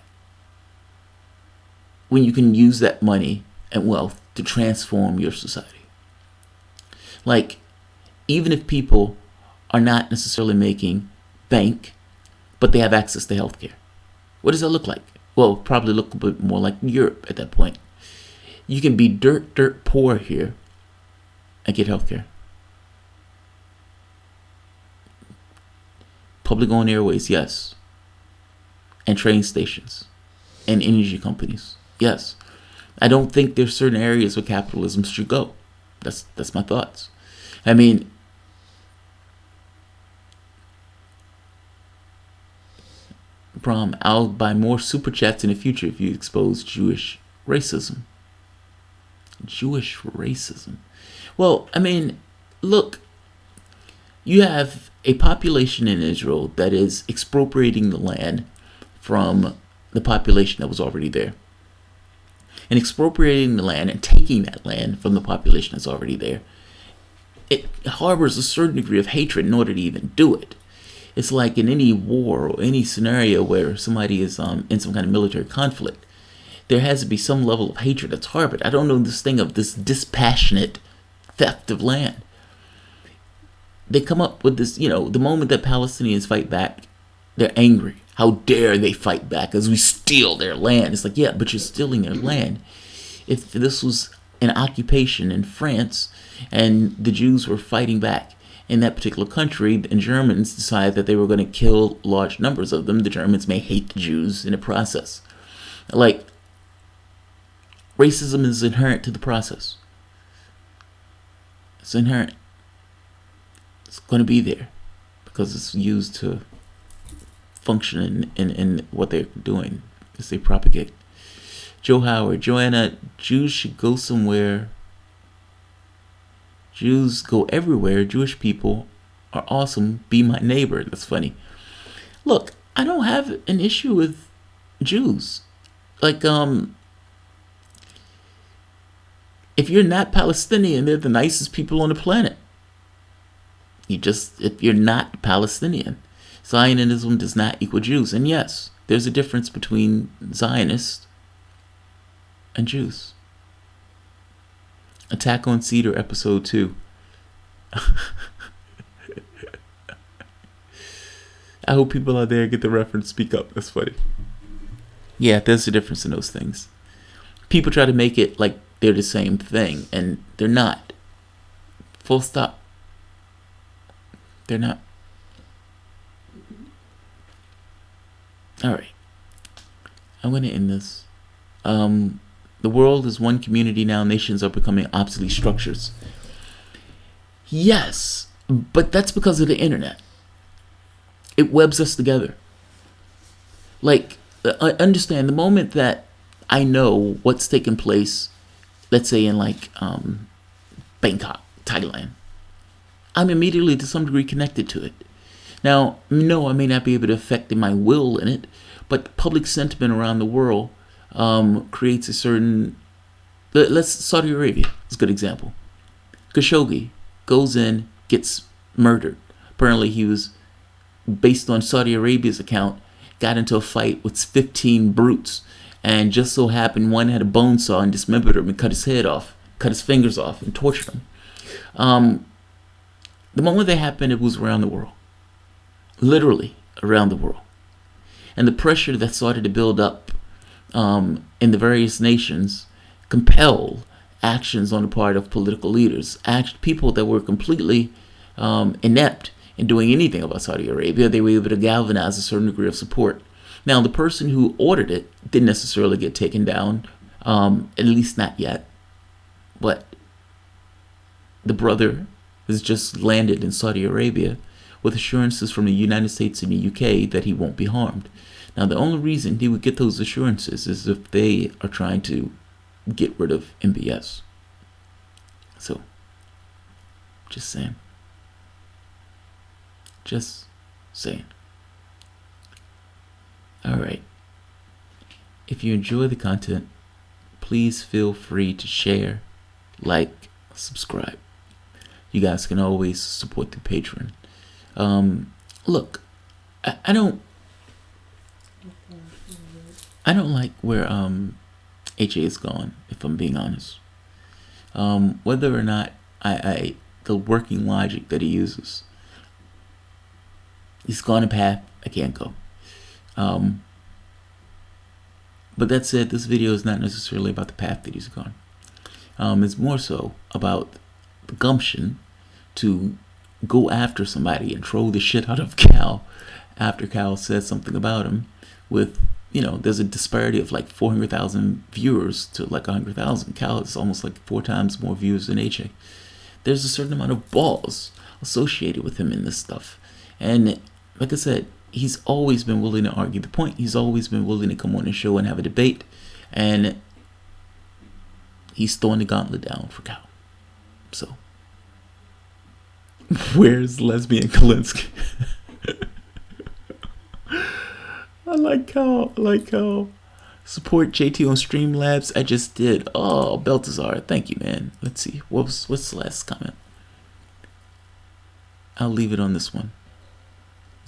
when you can use that money and wealth to transform your society? Like, even if people are not necessarily making bank, but they have access to healthcare, what does that look like? Well, probably look a bit more like Europe at that point. You can be dirt poor here and get healthcare. Public owned airways, yes. And train stations. And energy companies, yes. I don't think there's certain areas where capitalism should go. That's my thoughts. I mean, Brom, I'll buy more super chats in the future if you expose Jewish racism. Jewish racism. Well, I mean, look, you have a population in Israel that is expropriating the land from the population that was already there. And expropriating the land and taking that land from the population that's already there, it harbors a certain degree of hatred in order to even do it. It's like in any war or any scenario where somebody is in some kind of military conflict, there has to be some level of hatred that's harbored. I don't know this thing of this dispassionate theft of land. They come up with this, the moment that Palestinians fight back, they're angry. How dare they fight back as we steal their land? It's like, yeah, but you're stealing their land. If this was an occupation in France and the Jews were fighting back in that particular country and Germans decided that they were going to kill large numbers of them, the Germans may hate the Jews in the process. Like, racism is inherent to the process. It's inherent. It's going to be there because it's used to function in what they're doing as they propagate. Joe Howard, Joanna, Jews should go somewhere Jews go everywhere. Jewish people are awesome. Be my neighbor. That's funny. Look, I don't have an issue with Jews. Like, if you're not Palestinian, they're the nicest people on the planet. If you're not Palestinian, Zionism does not equal Jews. And yes, there's a difference between Zionists and Jews. Attack on Cedar, episode 2. I hope people out there get the reference. Speak up. That's funny. Yeah, there's a difference in those things. People try to make it like they're the same thing, and they're not. Full stop. They're not. Alright. I'm going to end this. The world is one community now. Nations are becoming obsolete structures. Yes, but that's because of the internet. It webs us together. Like, I understand the moment that I know what's taking place, let's say in like Bangkok, Thailand, I'm immediately to some degree connected to it. Now, no, I may not be able to affect my will in it, but public sentiment around the world creates a certain... Saudi Arabia is a good example. Khashoggi goes in, gets murdered. Apparently he was, based on Saudi Arabia's account, got into a fight with 15 brutes, and just so happened one had a bone saw and dismembered him and cut his head off, cut his fingers off, and tortured him. The moment that happened, it was around the world. Literally around the world. And the pressure that started to build up in the various nations compelled actions on the part of political leaders, people that were completely inept in doing anything about Saudi Arabia. They were able to galvanize a certain degree of support. Now, the person who ordered it didn't necessarily get taken down, at least not yet. But the brother has just landed in Saudi Arabia with assurances from the United States and the UK that he won't be harmed. Now, the only reason he would get those assurances is if they are trying to get rid of MBS. So, just saying. Just saying. Alright. If you enjoy the content, please feel free to share, like, subscribe. You guys can always support the Patreon. Look, I don't like where HA is gone, if I'm being honest. Whether or not the working logic that he uses, he's gone a path I can't go. But that said, this video is not necessarily about the path that he's gone. It's more so about the gumption to go after somebody and troll the shit out of Cal after Cal says something about him with, there's a disparity of like 400,000 viewers to like 100,000. Cal is almost like 4 times more views than HA. There's a certain amount of balls associated with him in this stuff. And like I said, he's always been willing to argue the point. He's always been willing to come on the show and have a debate. And he's throwing the gauntlet down for Cal. So, where's lesbian Kulinski? I like Cal. Support JT on Streamlabs. I just did. Oh, Baltazar. Thank you, man. Let's see. What's the last comment? I'll leave it on this one.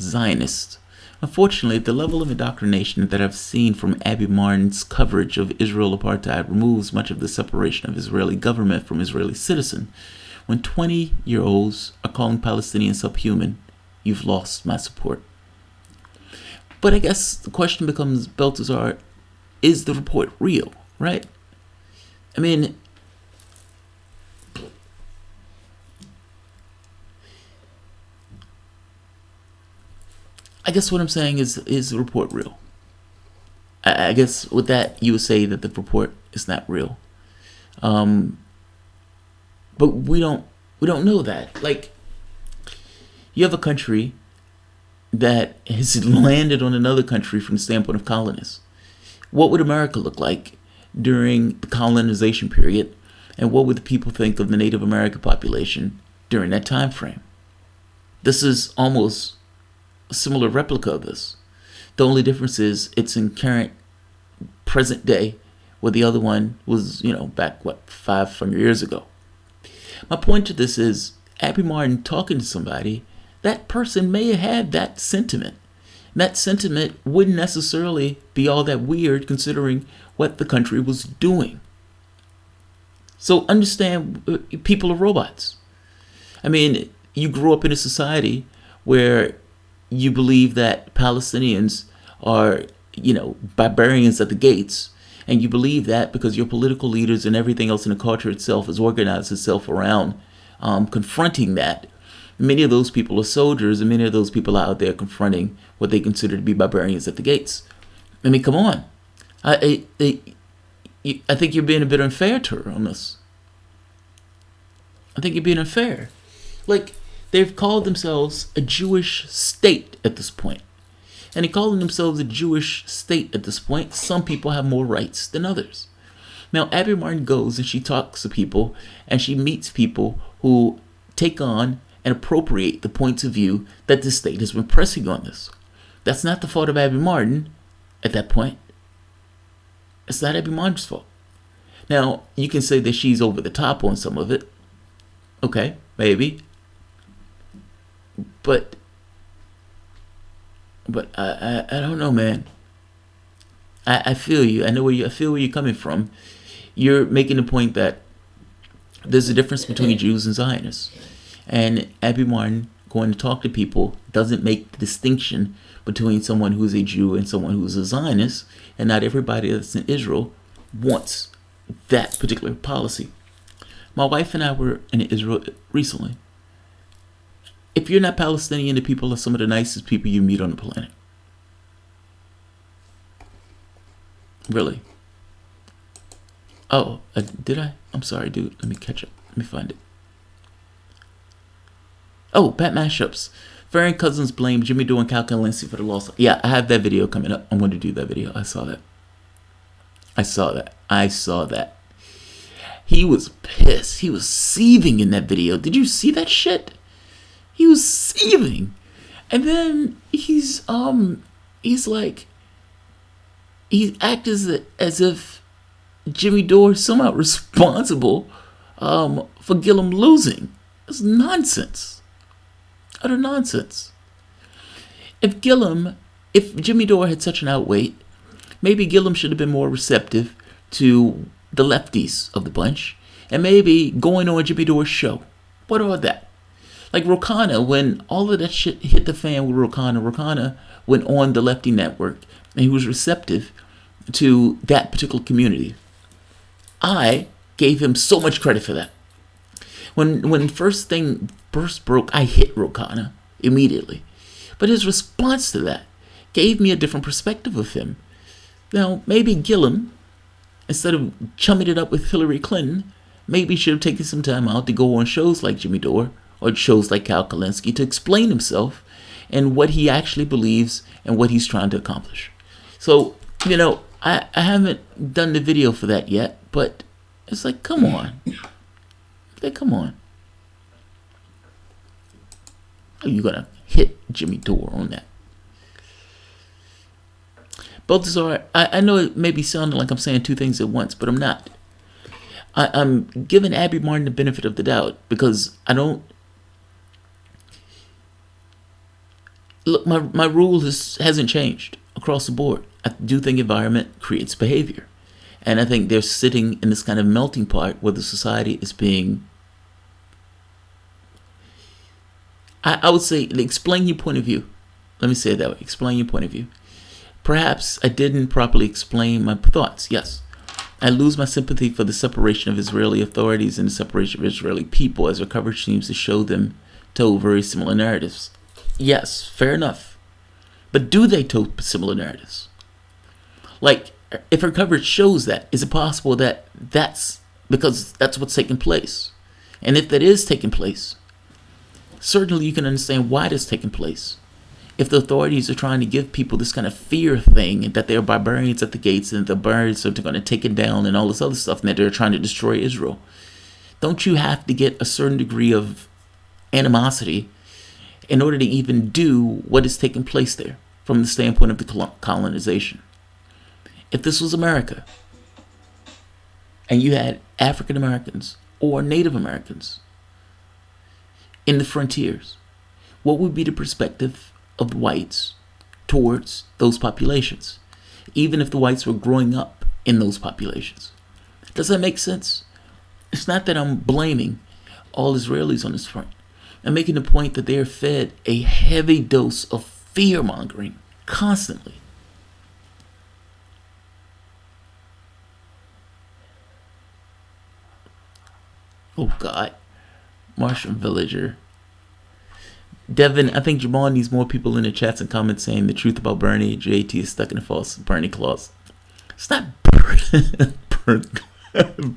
Zionist. Unfortunately, the level of indoctrination that I've seen from Abby Martin's coverage of Israel apartheid removes much of the separation of Israeli government from Israeli citizen. When 20-year-olds are calling Palestinians subhuman, you've lost my support. But I guess the question becomes, Baltazar, is the report real, right? I mean, I guess what I'm saying is the report real? I guess with that, you would say that the report is not real. But we don't know that. Like, you have a country that has landed on another country from the standpoint of colonists. What would America look like during the colonization period? And what would the people think of the Native American population during that time frame? This is almost a similar replica of this. The only difference is it's in current present day, where the other one was, back 500 years ago. My point to this is, Abby Martin talking to somebody, that person may have had that sentiment. That sentiment wouldn't necessarily be all that weird considering what the country was doing. So understand, people are robots. I mean, you grew up in a society where you believe that Palestinians are, barbarians at the gates. And you believe that because your political leaders and everything else in the culture itself has organized itself around confronting that. Many of those people are soldiers, and many of those people are out there confronting what they consider to be barbarians at the gates. I mean, come on. I think you're being a bit unfair to her on this. I think you're being unfair. Like, they've called themselves a Jewish state at this point. And in calling themselves a Jewish state at this point, some people have more rights than others. Now, Abby Martin goes and she talks to people and she meets people who take on and appropriate the points of view that the state has been pressing on this. That's not the fault of Abby Martin at that point. It's not Abby Martin's fault. Now, you can say that she's over the top on some of it. Okay, maybe. But I don't know, man. I feel you. I feel where you're coming from. You're making the point that there's a difference between Jews and Zionists. And Abby Martin going to talk to people doesn't make the distinction between someone who's a Jew and someone who's a Zionist. And not everybody that's in Israel wants that particular policy. My wife and I were in Israel recently. If you're not Palestinian, the people are some of the nicest people you meet on the planet. Really. Oh, did I? I'm sorry, dude. Let me catch up. Let me find it. Oh, Pat Mashups. Farron Cousins blame Jimmy Dore and Kulinski for the loss. Yeah, I have that video coming up. I'm going to do that video. I saw that. He was pissed. He was seething in that video. Did you see that shit? He was seething. And then he acts as if Jimmy Dore is somehow responsible for Gillum losing. It's nonsense. Utter nonsense. If Jimmy Dore had such an outweight, maybe Gillum should have been more receptive to the lefties of the bunch and maybe going on Jimmy Dore's show. What about that? Like Rokana, when all of that shit hit the fan with Rokana went on the lefty network and he was receptive to that particular community. I gave him so much credit for that. When first thing first broke, I hit Rokana immediately. But his response to that gave me a different perspective of him. Now, maybe Gillum, instead of chumming it up with Hillary Clinton, maybe should have taken some time out to go on shows like Jimmy Dore or shows like Kulinski to explain himself and what he actually believes and what he's trying to accomplish. So, I haven't done the video for that yet, but it's like, come on. Come on. How are you going to hit Jimmy Dore on that? Balthazar, I know it may be sounding like I'm saying two things at once, but I'm not. I'm giving Abby Martin the benefit of the doubt because I don't... Look, my rule hasn't changed across the board. I do think environment creates behavior. And I think they're sitting in this kind of melting pot where the society is being... I would say, explain your point of view. Let me say it that way. Explain your point of view. Perhaps I didn't properly explain my thoughts. Yes. I lose my sympathy for the separation of Israeli authorities and the separation of Israeli people as our coverage seems to show them tell very similar narratives. Yes, fair enough. But do they tell similar narratives? Like, if her coverage shows that, is it possible that that's because that's what's taking place? And if that is taking place, certainly you can understand why that's taking place. if the authorities are trying to give people this kind of fear thing, and that there are barbarians at the gates and the barbarians are going to take it down and all this other stuff, and that they're trying to destroy Israel, don't you have to get a certain degree of animosity in order to even do what is taking place there from the standpoint of the colonization? If this was America and you had African Americans or Native Americans in the frontiers, what would be the perspective of the whites towards those populations, even if the whites were growing up in those populations? Does that make sense? It's not that I'm blaming all Israelis on this front. I'm making the point that they are fed a heavy dose of fear-mongering constantly. Oh, God. Martian Villager. Devin, I think Jamal needs more people in the chats and comments saying the truth about Bernie. JT is stuck in a false Bernie clause. It's not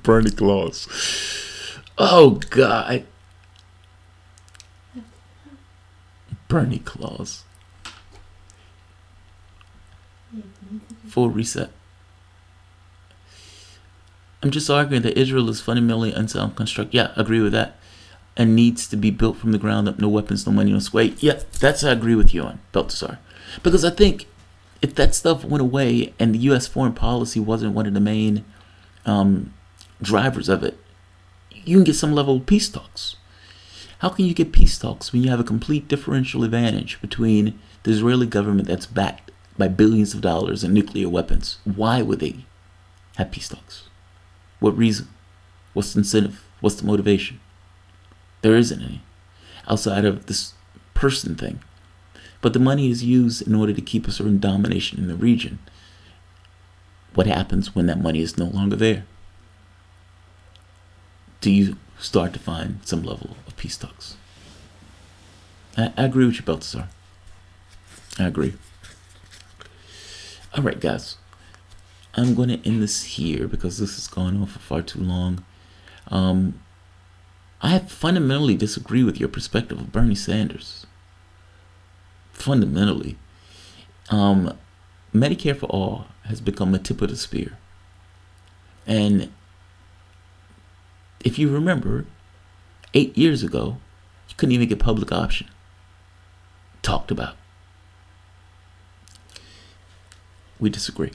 Bernie clause. Oh, God. Bernie clause. Full reset. I'm just arguing that Israel is fundamentally unsound construct. Yeah, I agree with that. And needs to be built from the ground up. No weapons, no money, no sway. Yeah, that's I agree with you on, Baltasar. Because I think if that stuff went away and the U.S. foreign policy wasn't one of the main drivers of it, you can get some level of peace talks. How can you get peace talks when you have a complete differential advantage between the Israeli government that's backed by billions of dollars in nuclear weapons? Why would they have peace talks? What reason? What's the incentive? What's the motivation? There isn't any outside of this person thing. But the money is used in order to keep a certain domination in the region. What happens when that money is no longer there? Do you start to find some level of peace talks? I agree with you, Baltasar. I agree. All right, guys. I'm going to end this here because this has gone on for far too long. I fundamentally disagree with your perspective of Bernie Sanders. Fundamentally. Medicare for all has become a tip of the spear. And if you remember, 8 years ago, you couldn't even get public option talked about. We disagree.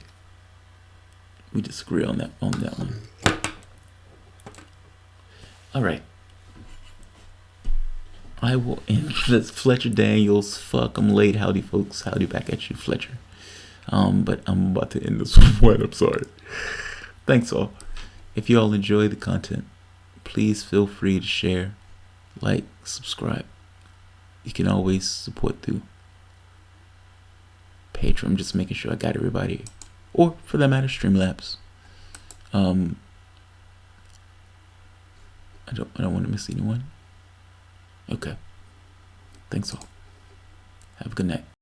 We disagree on that one. All right. I will end this. Fletcher Daniels. Fuck, I'm late. Howdy, folks. Howdy back at you, Fletcher. But I'm about to end this one. I'm sorry. Thanks all. If you all enjoy the content, please feel free to share, like, subscribe. You can always support through Patreon. I'm just making sure I got everybody, or for that matter, Streamlabs. I don't want to miss anyone. Okay. Thanks all. Have a good night.